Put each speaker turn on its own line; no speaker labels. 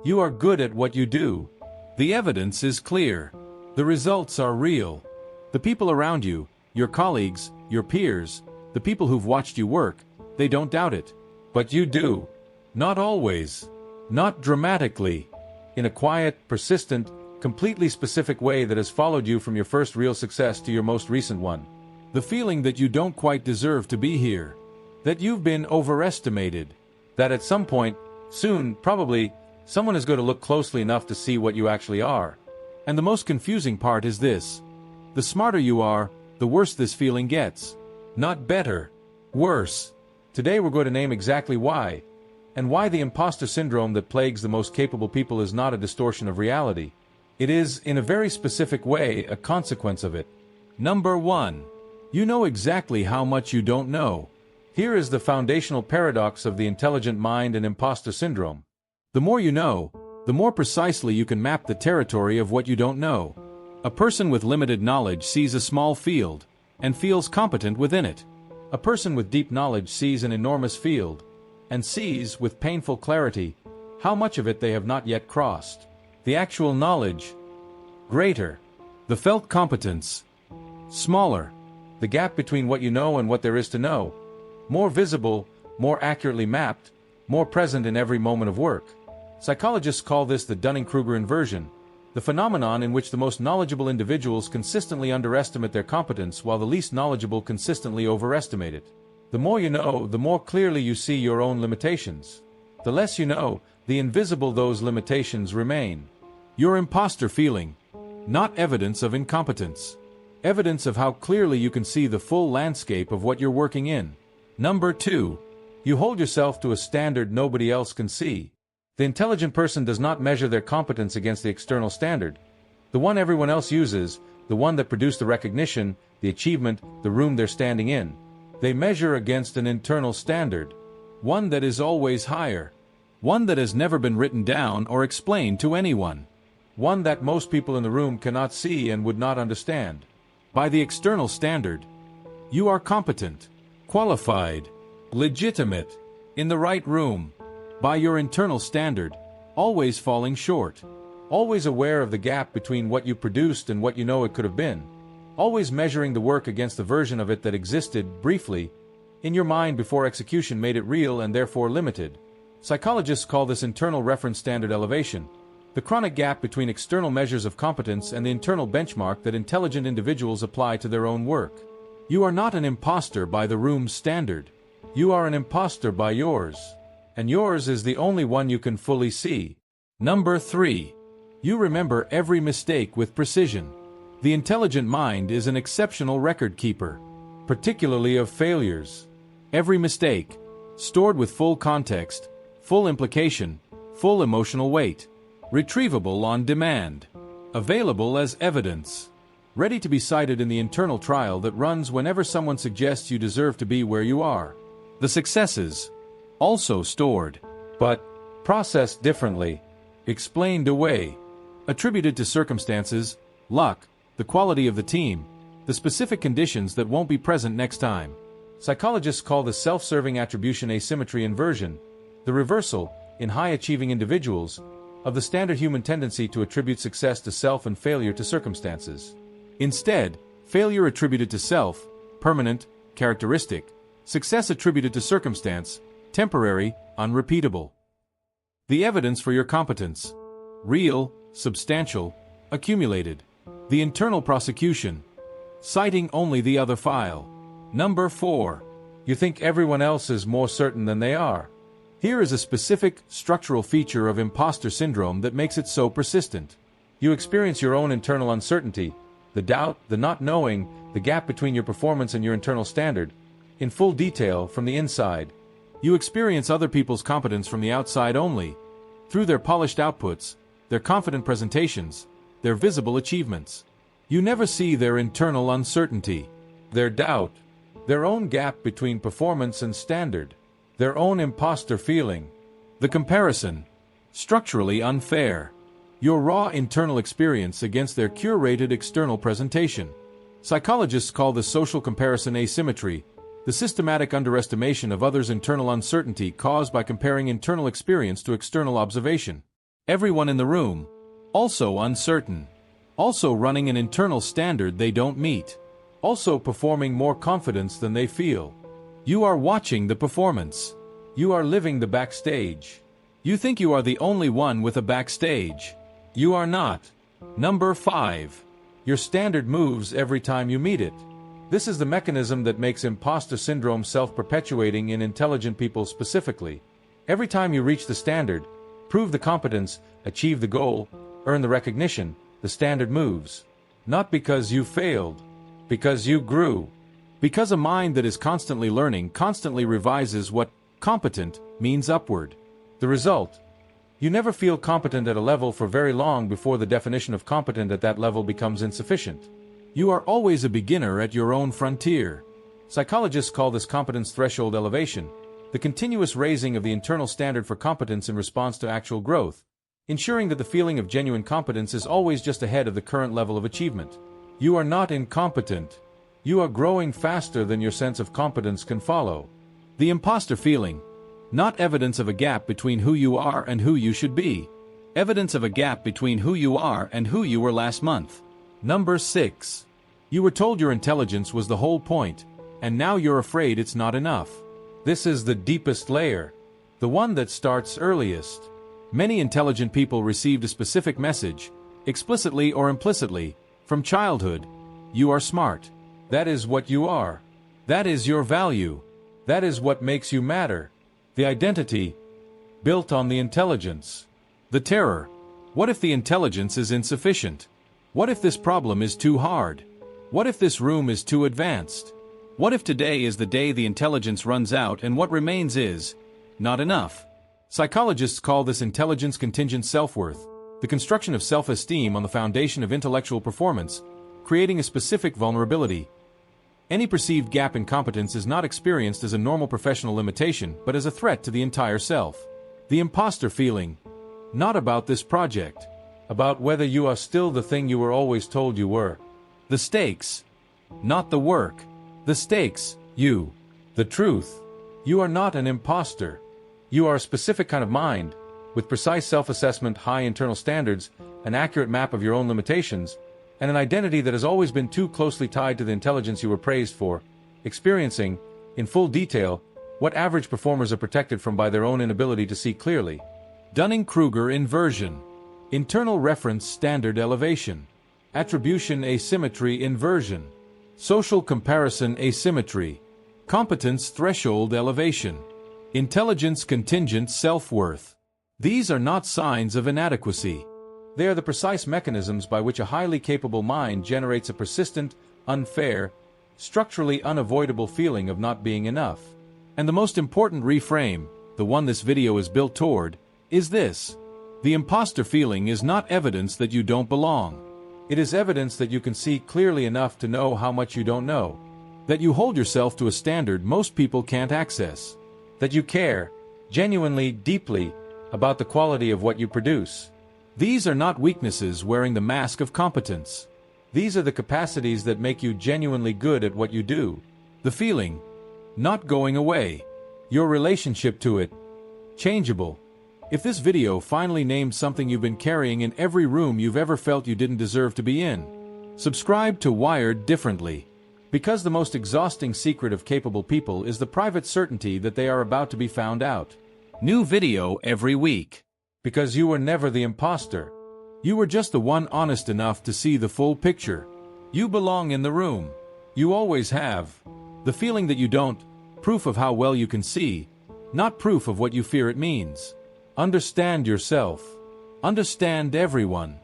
You are good at what you do. The evidence is clear. The results are real. The people around you, your colleagues, your peers, the people who've watched you work, they don't doubt it. But you do. Not always. Not dramatically. In a quiet, persistent, completely specific way that has followed you from your first real success to your most recent one. The feeling that you don't quite deserve to be here. That you've been overestimated. That at some point, soon, probably, someone is going to look closely enough to see what you actually are. And the most confusing part is this. The smarter you are, the worse this feeling gets. Not better. Worse. Today we're going to name exactly why. And why the imposter syndrome that plagues the most capable people is not a distortion of reality. It is, in a very specific way, a consequence of it. Number 1. You know exactly how much you don't know. Here is the foundational paradox of the intelligent mind and imposter syndrome. The more you know, the more precisely you can map the territory of what you don't know. A person with limited knowledge sees a small field, and feels competent within it. A person with deep knowledge sees an enormous field, and sees, with painful clarity, how much of it they have not yet crossed. The actual knowledge, greater. The felt competence, smaller. The gap between what you know and what there is to know, more visible, more accurately mapped, more present in every moment of work. Psychologists call this the Dunning-Kruger inversion, the phenomenon in which the most knowledgeable individuals consistently underestimate their competence while the least knowledgeable consistently overestimate it. The more you know, the more clearly you see your own limitations. The less you know, the invisible those limitations remain. Your imposter feeling, not evidence of incompetence. Evidence of how clearly you can see the full landscape of what you're working in. Number 2. You hold yourself to a standard nobody else can see. The intelligent person does not measure their competence against the external standard, the one everyone else uses, the one that produced the recognition, the achievement, the room they're standing in. They measure against an internal standard, one that is always higher, one that has never been written down or explained to anyone, one that most people in the room cannot see and would not understand. By the external standard, you are competent, qualified, legitimate, in the right room. By your internal standard, always falling short, always aware of the gap between what you produced and what you know it could have been, always measuring the work against the version of it that existed, briefly, in your mind before execution made it real and therefore limited. Psychologists call this internal reference standard elevation, the chronic gap between external measures of competence and the internal benchmark that intelligent individuals apply to their own work. You are not an imposter by the room's standard. You are an imposter by yours. And yours is the only one you can fully see. Number 3. You remember every mistake with precision. The intelligent mind is an exceptional record keeper, particularly of failures. Every mistake, stored with full context, full implication, full emotional weight, retrievable on demand, available as evidence, ready to be cited in the internal trial that runs whenever someone suggests you deserve to be where you are. The successes, also stored, but processed differently, explained away, attributed to circumstances, luck, the quality of the team, the specific conditions that won't be present next time. Psychologists call the self-serving attribution asymmetry inversion, the reversal, in high-achieving individuals, of the standard human tendency to attribute success to self and failure to circumstances. Instead, failure attributed to self, permanent, characteristic, success attributed to circumstance, temporary, unrepeatable. The evidence for your competence, real, substantial, accumulated. The internal prosecution, citing only the other file. Number 4. You think everyone else is more certain than they are. Here is a specific, structural feature of imposter syndrome that makes it so persistent. You experience your own internal uncertainty, the doubt, the not knowing, the gap between your performance and your internal standard, in full detail from the inside. You experience other people's competence from the outside only, through their polished outputs, their confident presentations, their visible achievements. You never see their internal uncertainty, their doubt, their own gap between performance and standard, their own imposter feeling. The comparison, structurally unfair. Your raw internal experience against their curated external presentation. Psychologists call the social comparison asymmetry, the systematic underestimation of others' internal uncertainty caused by comparing internal experience to external observation. Everyone in the room. Also uncertain. Also running an internal standard they don't meet. Also performing more confidence than they feel. You are watching the performance. You are living the backstage. You think you are the only one with a backstage. You are not. Number 5. Your standard moves every time you meet it. This is the mechanism that makes imposter syndrome self-perpetuating in intelligent people specifically. Every time you reach the standard, prove the competence, achieve the goal, earn the recognition, the standard moves. Not because you failed. Because you grew. Because a mind that is constantly learning constantly revises what competent means upward. The result? You never feel competent at a level for very long before the definition of competent at that level becomes insufficient. You are always a beginner at your own frontier. Psychologists call this competence threshold elevation, the continuous raising of the internal standard for competence in response to actual growth, ensuring that the feeling of genuine competence is always just ahead of the current level of achievement. You are not incompetent. You are growing faster than your sense of competence can follow. The imposter feeling. Not evidence of a gap between who you are and who you should be. Evidence of a gap between who you are and who you were last month. Number 6. You were told your intelligence was the whole point, and now you're afraid it's not enough. This is the deepest layer. The one that starts earliest. Many intelligent people received a specific message, explicitly or implicitly, from childhood. You are smart. That is what you are. That is your value. That is what makes you matter. The identity, built on the intelligence. The terror. What if the intelligence is insufficient? What if this problem is too hard? What if this room is too advanced? What if today is the day the intelligence runs out and what remains is not enough? Psychologists call this intelligence contingent self-worth, the construction of self-esteem on the foundation of intellectual performance, creating a specific vulnerability. Any perceived gap in competence is not experienced as a normal professional limitation, but as a threat to the entire self. The imposter feeling. Not about this project. About whether you are still the thing you were always told you were. The stakes. Not the work. The stakes, you. The truth. You are not an imposter. You are a specific kind of mind, with precise self-assessment, high internal standards, an accurate map of your own limitations, and an identity that has always been too closely tied to the intelligence you were praised for, experiencing, in full detail, what average performers are protected from by their own inability to see clearly. Dunning-Kruger inversion. Internal reference standard elevation. Attribution asymmetry inversion. Social comparison asymmetry. Competence threshold elevation. Intelligence contingent self-worth. These are not signs of inadequacy. They are the precise mechanisms by which a highly capable mind generates a persistent, unfair, structurally unavoidable feeling of not being enough. And the most important reframe, the one this video is built toward, is this. The imposter feeling is not evidence that you don't belong. It is evidence that you can see clearly enough to know how much you don't know. That you hold yourself to a standard most people can't access. That you care, genuinely, deeply, about the quality of what you produce. These are not weaknesses wearing the mask of competence. These are the capacities that make you genuinely good at what you do. The feeling, not going away. Your relationship to it, changeable. If this video finally named something you've been carrying in every room you've ever felt you didn't deserve to be in, subscribe to Wired Differently. Because the most exhausting secret of capable people is the private certainty that they are about to be found out. New video every week. Because you were never the imposter. You were just the one honest enough to see the full picture. You belong in the room. You always have. The feeling that you don't, proof of how well you can see, not proof of what you fear it means. Understand yourself. Understand everyone.